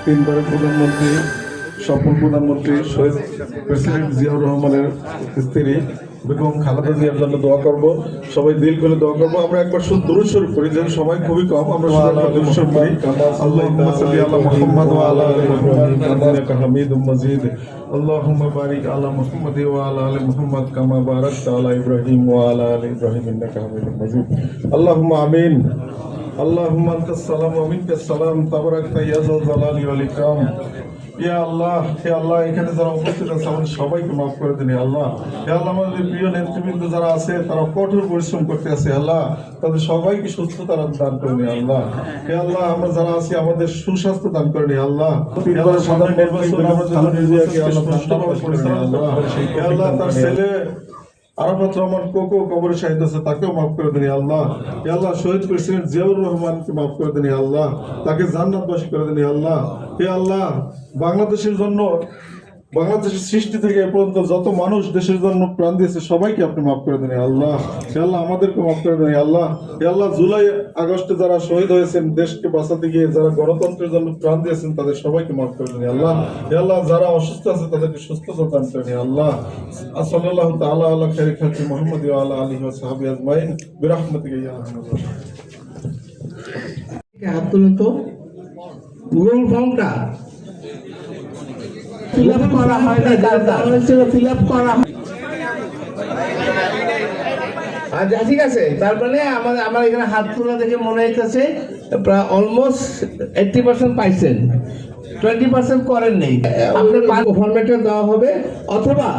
তিনবারের প্রধানমন্ত্রী, সফল প্রধানমন্ত্রী শহীদ প্রেসিডেন্ট জিয়াউর রহমানের স্ত্রী বেগম খালেদা জিয়ার জন্য দোয়া করব। সবাই দিল খুলে দোয়া করবো। আমরা একবার শুধু দুরূদ শরীফ করি, যেহেতু সময় খুবই কম। আমরা শুধু একবার দুরূদ শরীফ করি। আল্লাহুম্মা সাল্লি আলা মুহাম্মাদ ওয়া আলা আলি মুহাম্মাদ ইন্নাকা হামিদুম মাজিদ। আল্লাহুম্মা বারিক আলা মুহাম্মাদ ওয়া আলা আলি মুহাম্মাদ কামা বারাকতা আলা ইব্রাহিম ওয়া আলা আলি ইব্রাহিম ইন্নাকা হামিদুম মাজিদ। আল্লাহুম্মা আমিন। আল্লাহুম্মা আনতাস সালাম ওয়া মিনকাস সালাম তাবারাকতা ইয়া যাল জালালি ওয়াল ইকরাম। ইয়া আল্লাহ, হে আল্লাহ, এখানে যারা উপস্থিত আছে আমাদের সবাইকে মাফ করে দিন আল্লাহ। হে আল্লাহ, আমাদের প্রিয় নেতৃবৃন্দ যারা আছে তারা কঠোর পরিশ্রম করতে আছে আল্লাহ, তাদের সবাইকে সুস্থতা দান করে নিন আল্লাহ। হে আল্লাহ, আমরা যারা আছি আমাদের সুস্বাস্থ্য দান করে নিন আল্লাহ। হে আল্লাহ, সাধারণ নির্বাচন সুষ্ঠুভাবে পরিচালনা আল্লাহ। হে আল্লাহ, তার ছেলে আরাফাত রহমান কোকো কবরে শাহিদ আছে, তাকেও মাফ করে দিন আল্লাহ। হে আল্লাহ, শহীদ প্রেসিডেন্ট জিয়াউর রহমানকে মাফ করে দিন আল্লাহ, তাকে জান্নাতবাসী করে দিন আল্লাহ। হে আল্লাহ, বাংলাদেশের জন্য, বাংলাদেশের সৃষ্টি থেকে এ পর্যন্ত যত মানুষ দেশের জন্য প্রাণ দিয়েছে সবাইকে আপনি মাফ করে দেন আল্লাহ। হে আল্লাহ, আমাদেরকে মাফ করে দেন আল্লাহ। হে আল্লাহ, জুলাই আগস্টে যারা শহীদ হয়েছেন দেশকে বাঁচাতে গিয়ে, যারা গণতন্ত্রের জন্য প্রাণ দিয়েছেন তাদের সবাইকে মাফ করে দেন আল্লাহ। হে আল্লাহ, যারা অসুস্থ আছে তাদেরকে সুস্থতা দান করে দেন আল্লাহ। সাল্লাল্লাহু তাআলা আলা খায়রি খালকি মুহাম্মদ ওয়া আলা আলিহি ওয়া সাহবিহি আজমাইন বিরহমাতিকা ইয়া আরহামার রাহিমিন। হাত তুলুন তো। গুগল ফর্মটা ফিল আপ করা হয় না, ফিল আপ করা আচ্ছা, ঠিক আছে। তার মানে আমার এখানে হাত তোলা দেখে মনে হইতেছে প্রায় অলমোস্ট 80% পাইছেন, 20% করেন নেই। আপনার ফরম্যাটটা দেওয়া হবে, অথবা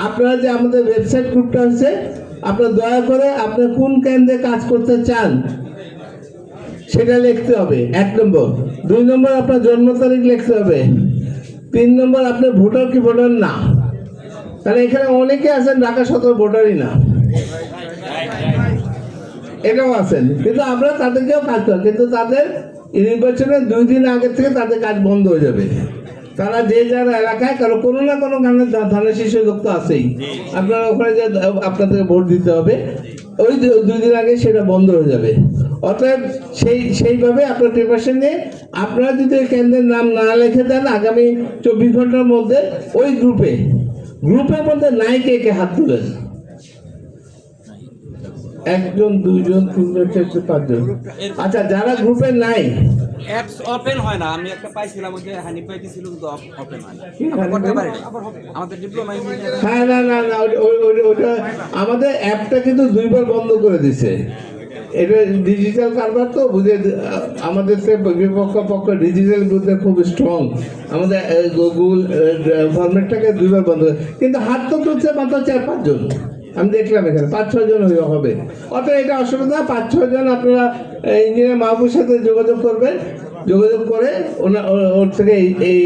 আপনারা যে আমাদের ওয়েবসাইট গ্রুপটা হচ্ছে, আপনারা দয়া করে আপনি কোন কেন্দ্রে কাজ করতে চান সেটা লিখতে হবে, 1 নম্বর। 2 নম্বর আপনার জন্ম তারিখ লিখতে হবে। 3 নম্বর আপনার ভোটার কি ভোটার না, তাহলে এখানে অনেকে আছেন ঢাকা সদর ভোটারই না, এটাও আছেন, কিন্তু আমরা তাদেরকেও কাজ করি, কিন্তু তাদের নির্বাচনের 2 দিন আগে থেকে তাদের কাজ বন্ধ হয়ে যাবে। তারা যে যার এলাকায় কারো কোনো না কোনো কারণে ধানের শীর্ষ লোক তো আছেই, আপনারা ওখানে যে আপনাদের ভোট দিতে হবে, ওই 2 দিন আগে সেটা বন্ধ হয়ে যাবে। অতএব সেইভাবে আপনার প্রিপারেশন নিয়ে আপনারা যদি কেন্দ্রের নাম না লিখে দেন, আগামী 24 ঘন্টার মধ্যে ওই গ্রুপের মধ্যে নাই কে হাত তুলেন। 1 জন 2 জন 3 জন 4 জন 5 জন। আচ্ছা, যারা গ্রুপে নাই, অ্যাপস ওপেন হয় না। আমি একটা পাইছিলাম, ওই যে হানিফ ভাই দিছিল, কিন্তু ওপেন হয় না। করতে পারি না আমাদের ডিপ্লোমা ইঞ্জিনিয়ার। হ্যাঁ, না ওটা আমাদের অ্যাপটা কিন্তু 2 বার বন্ধ করে দিছে। এটা ডিজিটাল কারবার তো বুঝে, আমাদের পক্ষ ডিজিটাল বিরুদ্ধে খুব স্ট্রং। আমাদের গুগল ফরম্যাটটাকে 2 বার বন্ধ করে, কিন্তু হাত তো তুলছে মাত্র 4-5 জন। আমি দেখলাম এখানে 5-6 জন হবে। অতএব এটা অসুবিধা, 5-6 জন আপনারা ইঞ্জিনিয়ার মাহবুবের সাথে যোগাযোগ করবেন, যোগাযোগ করে ওর থেকে এই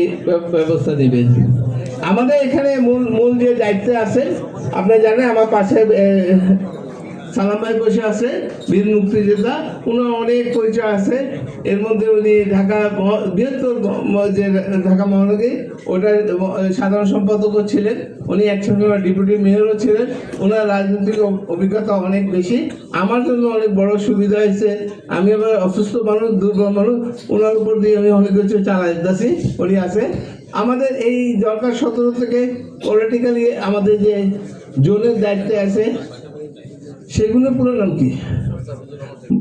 ব্যবস্থা নেবেন। আমাদের এখানে মূল যে দায়িত্বে আছে আপনারা জানেন, আমার পাশে সালাম ভাই বসে আছে, বীর মুক্তিযোদ্ধা, ওনার অনেক পরিচয় আছে। এর মধ্যে উনি ঢাকা বৃহত্তর যে ঢাকা মহানগরী ওটার সাধারণ সম্পাদকও ছিলেন, উনি একসঙ্গে ডেপুটি মেয়রও ছিলেন। ওনার রাজনৈতিক অভিজ্ঞতা অনেক বেশি। আমার জন্য অনেক বড় সুবিধা হয়েছে, আমি আবার অসুস্থ মানুষ, দুর্বল মানুষ, ওনার উপর দিয়ে আমি অনেক কিছু চালাইতেছি। উনি আছে আমাদের এই দরকার 17 থেকে পলিটিক্যালি আমাদের যে জোনের দায়িত্বে আছে, সেগুলো পুরো নাম কি,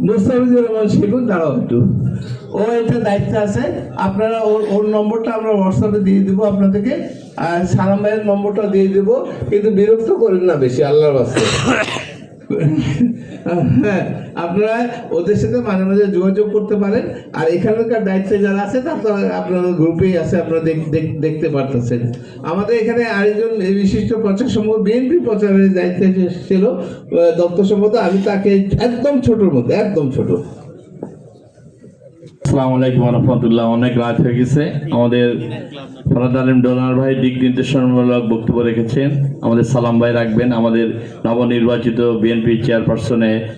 মোস্তাফিজুর রহমান সেগুন। দাঁড়াও একটু, ও একটা দায়িত্ব আছে। আপনারা ওর নম্বরটা আমরা হোয়াটসঅ্যাপে দিয়ে দেবো আপনাদেরকে, আর সালাম ভাইয়ের নম্বরটা দিয়ে দেবো, কিন্তু বিরক্ত করেন না বেশি, আল্লাহর বাস্তে। হ্যাঁ, আপনারা ওদের সাথে মাঝে মাঝে যোগাযোগ করতে পারেন। আর এখানকার দায়িত্বে যারা আছে তার তো আপনাদের গ্রুপেই আছে, আপনারা দেখতে পারতেছেন। আমাদের এখানে আরেকজন বিশিষ্ট প্রচার সম্পাদক, বিএনপি প্রচারের দায়িত্বে ছিল দপ্তর সম্পাদক, আমি তাকে একদম ছোটোর মধ্যে, একদম ছোট। আসসালামু আলাইকুম ওয়া রাহমাতুল্লাহ। অনেক রাত হয়ে গেছে। আমাদের ফরহাদ আলম ডোনার ভাই দিক নির্দেশনামূলক বক্তব্য রেখেছেন, আমাদের সালাম ভাই রাখবেন। আমাদের নবনির্বাচিত বিএনপি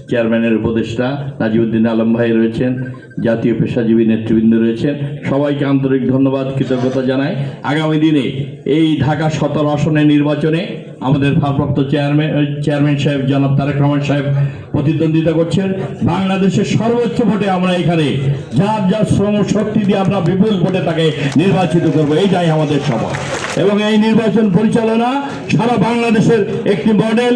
চেয়ারম্যানের উপদেষ্টা নাজিউদ্দিন আলম ভাই রয়েছেন, জাতীয় পেশাজীবী নেতৃবৃন্দ রয়েছেন, সবাইকে আন্তরিক ধন্যবাদ, কৃতজ্ঞতা জানাই। আগামী দিনে এই ঢাকা 17 আসনের নির্বাচনে আমাদের ভারপ্রাপ্ত চেয়ারম্যান সাহেব জনাব তারেক রহমান সাহেব প্রতিদ্বন্দ্বিতা করছেন। বাংলাদেশের সর্বোচ্চ ভোটে আমরা এখানে যার যার শ্রম শক্তি দিয়ে আমরা বিপুল ভোটে তাকে নির্বাচিত করব, এইটাই আমাদের সভা। এবং এই নির্বাচন পরিচালনা সারা বাংলাদেশের একটি মডেল,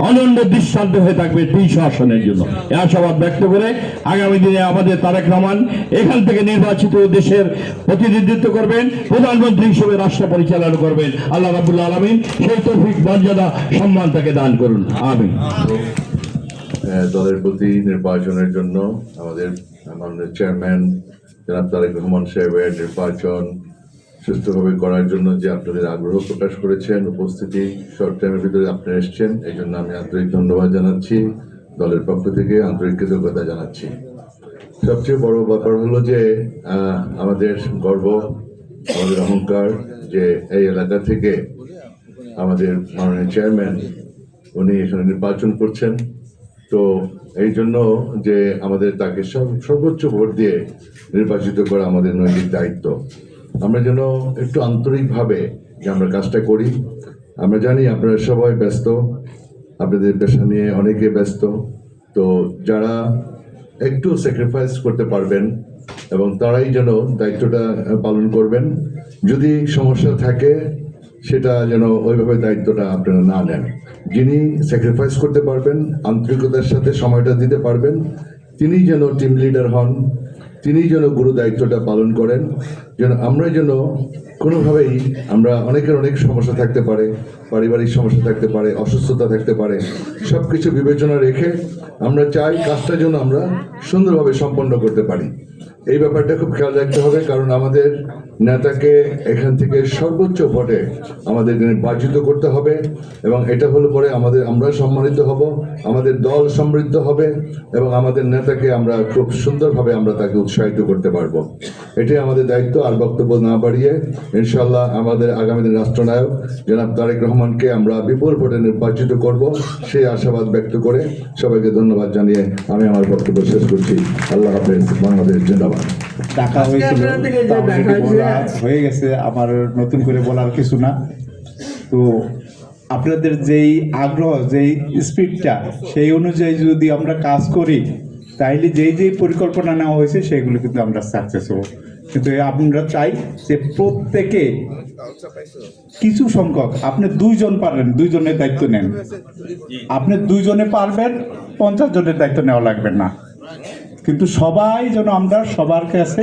অনন্য দৃষ্টান্ত হয়ে থাকবে 300 আসনের জন্য। এই আশাবাদ ব্যক্ত করে আগামী দিনে আমাদের তারেক রহমান এখান থেকে নির্বাচিত দেশের প্রতিনিধিত্ব করবেন, প্রধানমন্ত্রী হিসেবে রাষ্ট্র পরিচালনা করবেন। আল্লাহ রাব্বুল আলামিন সেই তৌফিক, মর্যাদা, সম্মান তাকে দান করুন, আমিন। দলের প্রতি নির্বাচনের জন্য আমাদের মাননীয় চেয়ারম্যান জনাব তারেক রহমান সাহেবের নির্বাচন সুস্থভাবে করার জন্য যে আপনাদের আগ্রহ প্রকাশ করেছেন, উপস্থিতি শর্ট টাইমের ভিতরে আপনারা এসেছেন, এই জন্য আমি আন্তরিক ধন্যবাদ জানাচ্ছি, দলের পক্ষ থেকে আন্তরিক কৃতজ্ঞতা জানাচ্ছি। সবচেয়ে বড় ব্যাপার হলো যে আমাদের গর্ব, আমাদের অহংকার যে এই এলাকা থেকে আমাদের মাননীয় চেয়ারম্যান উনি এখানে নির্বাচন করছেন। তো এই জন্য যে আমাদের তাকে সর্বোচ্চ ভোট দিয়ে নির্বাচিত করা আমাদের নৈতিক দায়িত্ব। আমরা যেন একটু আন্তরিকভাবে যে আমরা কাজটা করি। আমরা জানি আপনারা সবাই ব্যস্ত, আপনাদের পেশা নিয়ে অনেকে ব্যস্ত, তো যারা একটু স্যাক্রিফাইস করতে পারবেন এবং তারাই যেন দায়িত্বটা পালন করবেন। যদি সমস্যা থাকে সেটা যেন ওইভাবে দায়িত্বটা আপনারা না নেন। যিনি স্যাক্রিফাইস করতে পারবেন, আন্তরিকতার সাথে সময়টা দিতে পারবেন, তিনি যেন টিম লিডার হন, তিনি যেন গুরু দায়িত্বটা পালন করেন। যেন আমরা যেন কোনোভাবেই, আমরা অনেকের অনেক সমস্যা থাকতে পারে, পারিবারিক সমস্যা থাকতে পারে, অসুস্থতা থাকতে পারে, সব কিছু বিবেচনা রেখে আমরা চাই কাজটা যেন আমরা সুন্দরভাবে সম্পন্ন করতে পারি। এই ব্যাপারটা খুব খেয়াল রাখতে হবে, কারণ আমাদের নেতাকে এখান থেকে সর্বোচ্চ ভোটে আমাদের নির্বাচিত করতে হবে এবং এটা হলো পরে আমরা সম্মানিত হব, আমাদের দল সমৃদ্ধ হবে এবং আমাদের নেতাকে আমরা খুব সুন্দরভাবে আমরা তাকে উৎসাহিত করতে পারবো। এটাই আমাদের দায়িত্ব। আর বক্তব্য না বাড়িয়ে ইনশাল্লাহ আমাদের আগামী দিন রাষ্ট্রনায়ক জনাব তারেক রহমানকে আমরা বিপুল ভোটে নির্বাচিত করব, সেই আশাবাদ ব্যক্ত করে সবাইকে ধন্যবাদ জানিয়ে আমি আমার বক্তব্য শেষ করছি। আল্লাহ হাফেজ। বাংলাদেশ জিন্দাবাদ। ডাকা হয়েছিল, হয়ে গেছে, আমার নতুন করে বলার কিছু না। তো আপনাদের যেই আগ্রহ, যেই স্পিডটা, সেই অনুযায়ী যদি আমরা কাজ করি তাইলে যেই পরিকল্পনা নেওয়া হয়েছে সেগুলো কিন্তু আমরা সাকসেস হব। কিন্তু আমরা চাই যে প্রত্যেকে কিছু সংখ্যক, আপনি 2 জন পারবেন, 2 জনের দায়িত্ব নেন। আপনি 2 জনে পারবেন, 50 জনের দায়িত্ব নেওয়া লাগবে না। কিন্তু সবাই যেন আমরা সবার কাছে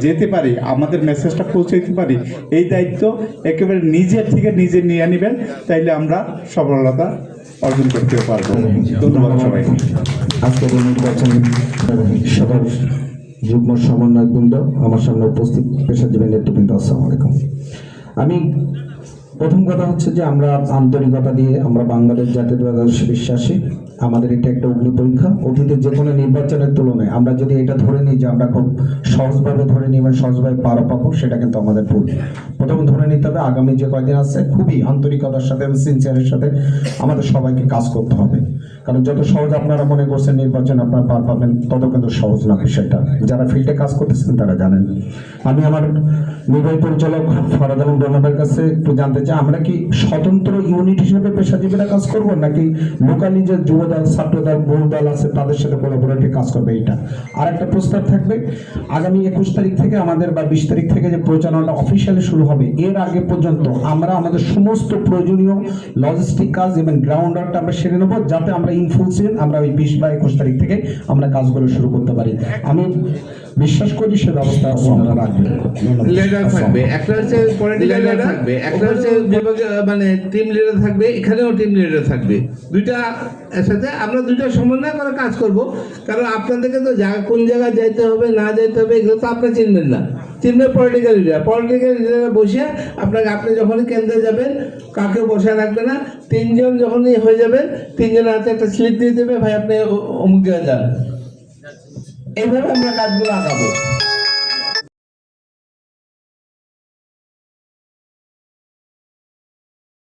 যেতে পারি, আমাদের মেসেজটা পৌঁছাইতে পারি, এই দায়িত্ব একেবারে নিজের থেকে নিজে নিয়ে নেবেন, তাইলে আমরা সফলতা অর্জন করতে পারবো। ধন্যবাদ সবাইকে। আজকের নির্বাচন সদর যুগ্ম সমন্বয়বৃন্দ, আমার সামনে উপস্থিত পেশাজীবী নেতৃবৃন্দ, আসসালামু আলাইকুম। আমি প্রথম কথা হচ্ছে যে আমরা আন্তরিকতা দিয়ে আমরা বাংলাদেশ জাতীয়তাবাদী আদর্শে বিশ্বাসী। আমাদের এটা একটা অগ্নি পরীক্ষা। অতীতের যে কোনো নির্বাচনের তুলনায় আমরা যদি এটা ধরে নিই যে আমরা খুব সহজভাবে ধরে নিই এবং সহজভাবে পারো পাবো, সেটা কিন্তু আমাদের ভুল। প্রথম ধরে নিতে হবে আগামী যে কয়দিন আছে খুবই আন্তরিকতার সাথে এবং সিনসিয়ারের সাথে আমাদের সবাইকে কাজ করতে হবে। কারণ যত সহজ আপনারা মনে করছেন নির্বাচন আপনারা পার পাবেন, তত কিন্তু সহজ না বিষয়টা। যারা ফিল্ডে কাজ করতেছেন তারা জানেন। আমি আমার নির্বাহী পরিচালক ফরাদ আলম ডোনাবের কাছে একটু জানতে চাই, আমরা কি স্বতন্ত্র ইউনিট হিসেবে পেশাজীবীরা কাজ করব, নাকি লোকালি যে যুব দল, ছাত্র দল, বহু দল আছে তাদের সাথে কোলাবোরেটিভ কাজ করবে? এইটা আর একটা প্রস্তাব থাকবে। আগামী 21 তারিখ থেকে আমাদের বা 20 তারিখ থেকে যে পরিচালনাটা অফিসিয়ালি শুরু হবে, এর আগে পর্যন্ত আমরা আমাদের সমস্ত প্রয়োজনীয় লজিস্টিক কাজ এবং গ্রাউন্ড ওয়ার্কটা আমরা সেরে নেবো, যাতে আমরা ইনফুলসিভ আমরা ওই 20 বা 21 তারিখ থেকে আমরা কাজগুলো শুরু করতে পারি। আমি বিশ্বাস করি সে ব্যবস্থা আপনারা রাখবেন। লিডার থাকবে, একটা হচ্ছে পলিটিক্যাল লিডার থাকবে, একটা হচ্ছে মানে টিম লিডার থাকবে, এখানেও টিম লিডার থাকবে। দুইটা একসাথে আমরা দুইটা সমন্বয় করে কাজ করব। কারণ আপনাদেরকে তো কোন জায়গায় যাইতে হবে না যাইতে হবে এগুলো তো আপনি চিনবেন না, চিনবেন পলিটিক্যাল লিডার। পলিটিক্যাল লিডারে বসে আপনি যখনই কেন্দ্রে যাবেন কাকেও বসে রাখবে না, 3 জন যখনই হয়ে যাবেন 3 জনের হাতে একটা স্লিপ দিয়ে দেবে, ভাই আপনি অমুক জায়গায় যান। এইভাবে আমরা কাজগুলো আগাবো।